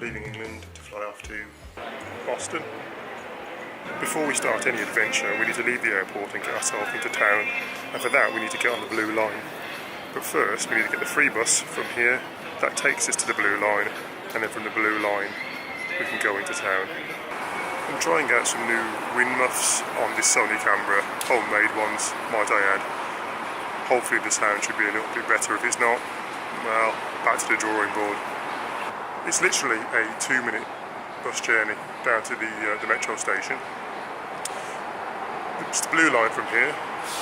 leaving England to fly off to Boston. Before we start any adventure, we need to leave the airport and get ourselves into town, and for that we need to get on the blue line. But first we need to get the free bus from here, that takes us to the blue line, and then from the blue line we can go into town. I'm trying out some new wind muffs on this Sony camera, homemade ones, might I add. Hopefully the sound should be a little bit better. If it's not, well, back to the drawing board. It's literally a 2-minute bus journey down to the metro station. It's the blue line from here,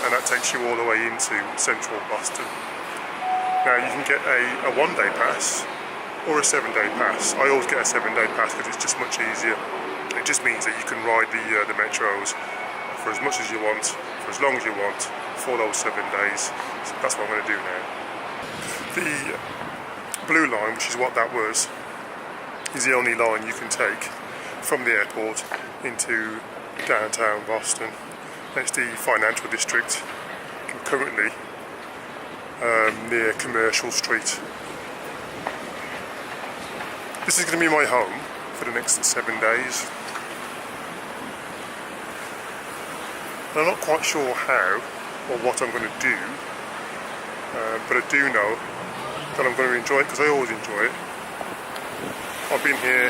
and that takes you all the way into central Boston. Now you can get a 1-day pass or a 7-day pass. I always get a 7-day pass because it's just much easier. It just means that you can ride the metros for as much as you want, for as long as you want, for those 7 days. So that's what I'm going to do now. The blue line, which is what that was, is the only line you can take from the airport into downtown Boston. It's the financial district, currently near Commercial Street. This is going to be my home for the next 7 days. And I'm not quite sure how or what I'm going to do, but I do know that I'm going to enjoy it because I always enjoy it. I've been here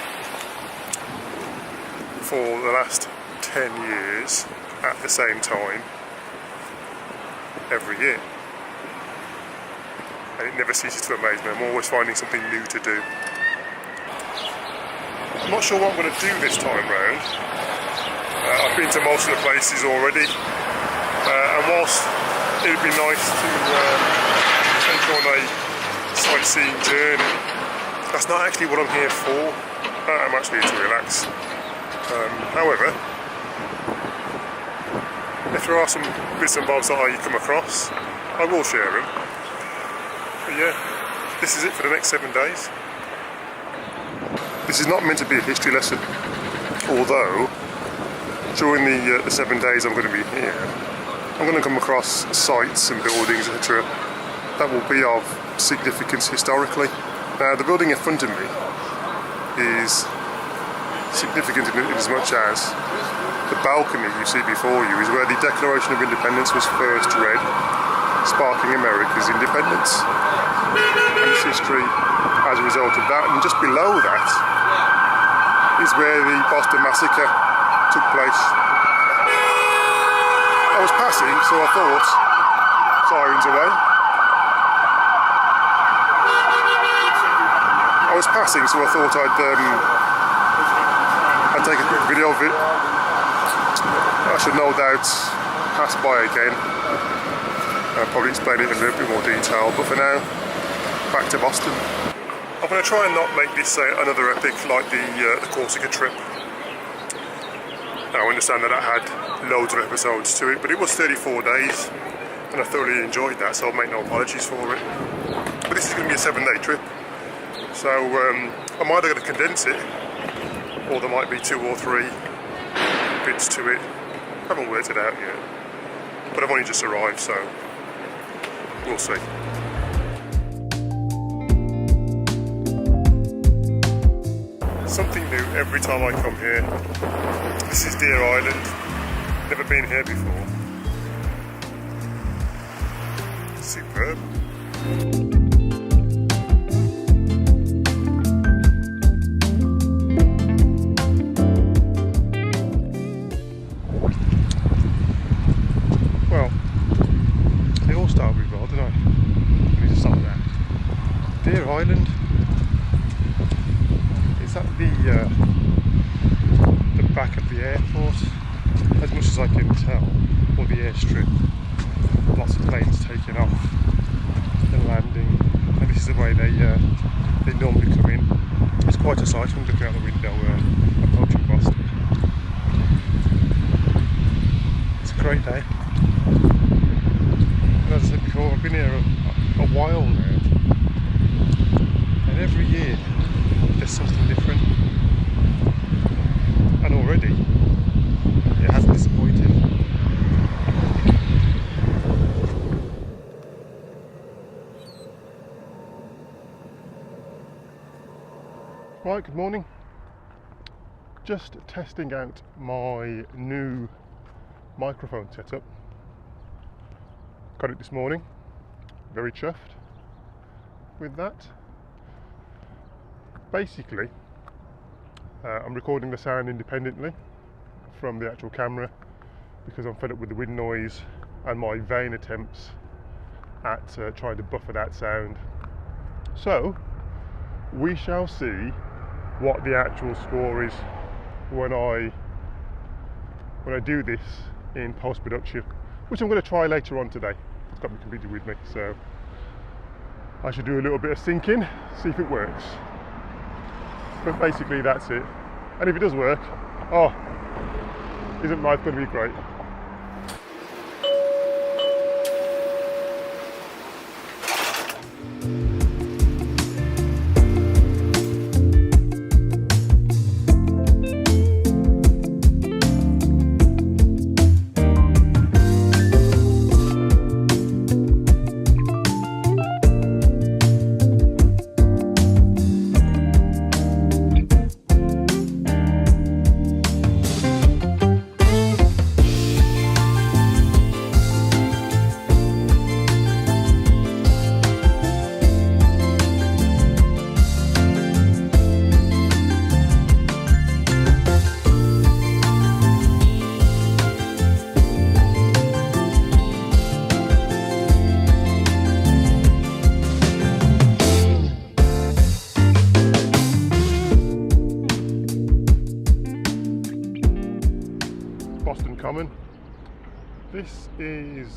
for the last 10 years at the same time every year, and it never ceases to amaze me. I'm always finding something new to do. I'm not sure what I'm going to do this time round. I've been to most of the places already, and whilst it would be nice to take on a sightseeing journey, that's not actually what I'm here for. I'm actually here to relax. However, if there are some bits and bobs that I come across, I will share them. But yeah, this is it for the next 7 days. This is not meant to be a history lesson, although during the 7 days I'm going to be here, I'm going to come across sites and buildings, etc., that will be of significance historically. Now, the building in front of me is significant in as much as the balcony you see before you is where the Declaration of Independence was first read, sparking America's independence. And its history as a result of that, and just below that is where the Boston Massacre took place. I was passing, so I thought, sirens away. I was passing, so I thought I'd take a quick video of it. I should no doubt pass by again. I'll probably explain it in a little bit more detail, but for now, back to Boston. I'm going to try and not make this another epic like the Corsica trip. Now, I understand that it had loads of episodes to it, but it was 34 days, and I thoroughly enjoyed that, so I'll make no apologies for it. But this is going to be a 7-day trip. So I'm either going to condense it, or there might be 2 or 3 bits to it. I haven't worked it out yet, but I've only just arrived, so we'll see. Something new every time I come here. This is Deer Island. Never been here before. Superb. Deer Island is at the back of the airport, as much as I can tell, or the airstrip. Lots of planes taking off and landing, and this is the way they normally come in. It's quite a sight from looking out the window approaching Boston. It's a great day. And as I said before, I've been here a while now. And every year there's something different, and already it hasn't disappointed. Right, good morning. Just testing out my new microphone setup. Got it this morning. Very chuffed with that. Basically, I'm recording the sound independently from the actual camera because I'm fed up with the wind noise and my vain attempts at trying to buffer that sound. So we shall see what the actual score is when I do this in post-production, which I'm going to try later on today. It's got my computer with me, so I should do a little bit of syncing, see if it works. But basically that's it. And if it does work, oh, isn't life going to be great? Common. This is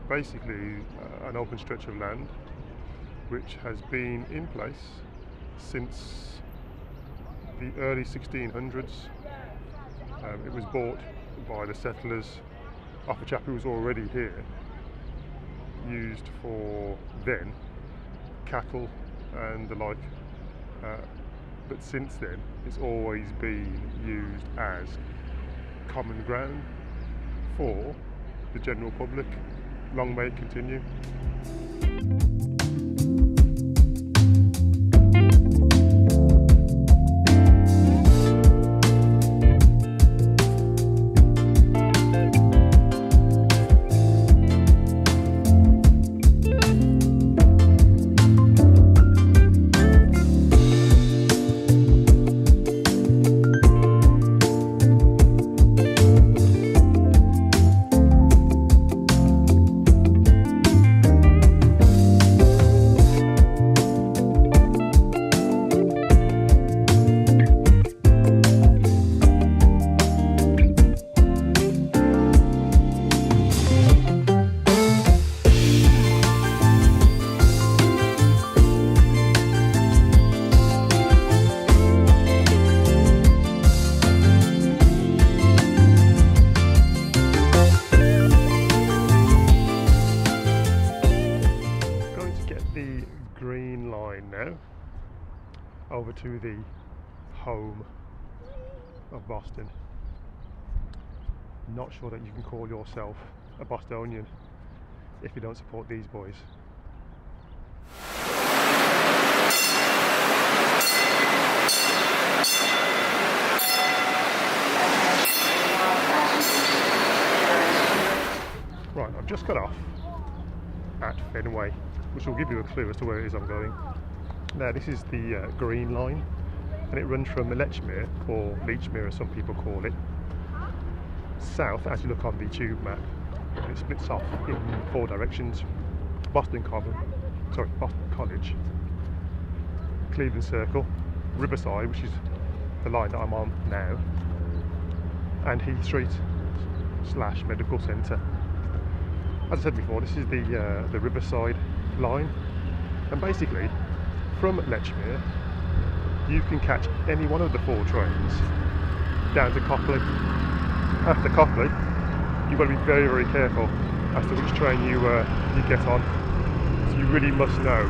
basically an open stretch of land which has been in place since the early 1600s. It was bought by the settlers off a chap who was already here, used for then cattle and the like, but since then it's always been used as common ground for the general public. Long may it continue. Green line now over to the home of Boston. Not sure that you can call yourself a Bostonian if you don't support these boys. Right, I've just got off at Fenway, which will give you a clue as to where it is I'm going. Now this is the Green Line, and it runs from Lechmere, or Lechmere as some people call it, south as you look on the tube map, and it splits off in 4 directions: Boston College, Cleveland Circle, Riverside, which is the line that I'm on now, and Heath Street / Medical Centre. As I said before, this is the Riverside line, and basically from Lechmere you can catch any one of the 4 trains down to Copley. After Copley, you've got to be very, very careful as to which train you get on. So you really must know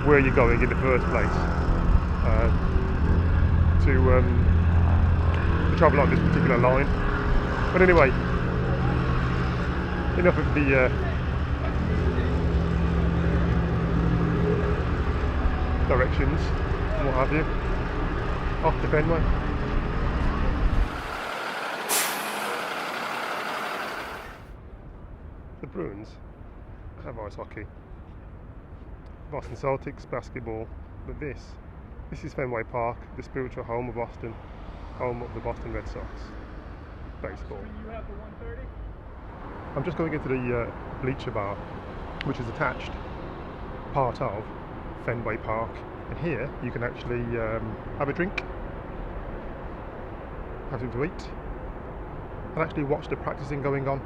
where you're going in the first place to travel on this particular line. But anyway, enough of the directions and what have you. off the Fenway. The Bruins have ice hockey, Boston Celtics basketball, but this is Fenway Park, the spiritual home of Boston, home of the Boston Red Sox. Baseball. You have the 130? I'm just going into the bleacher bar, which is attached part of Fenway Park, and here you can actually have a drink, have something to eat, and actually watch the practicing going on.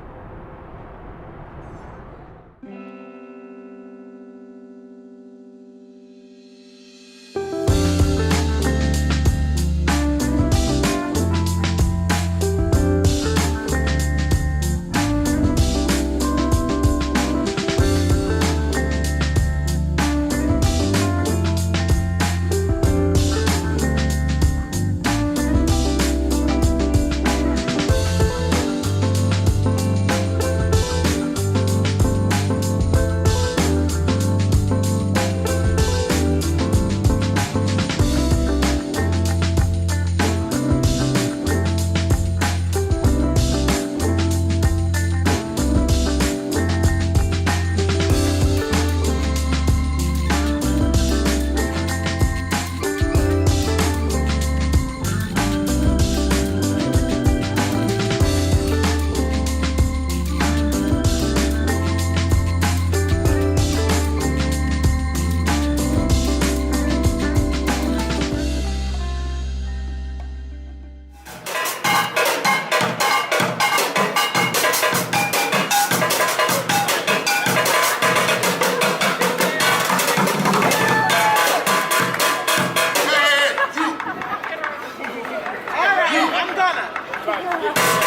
I'm Gunnar.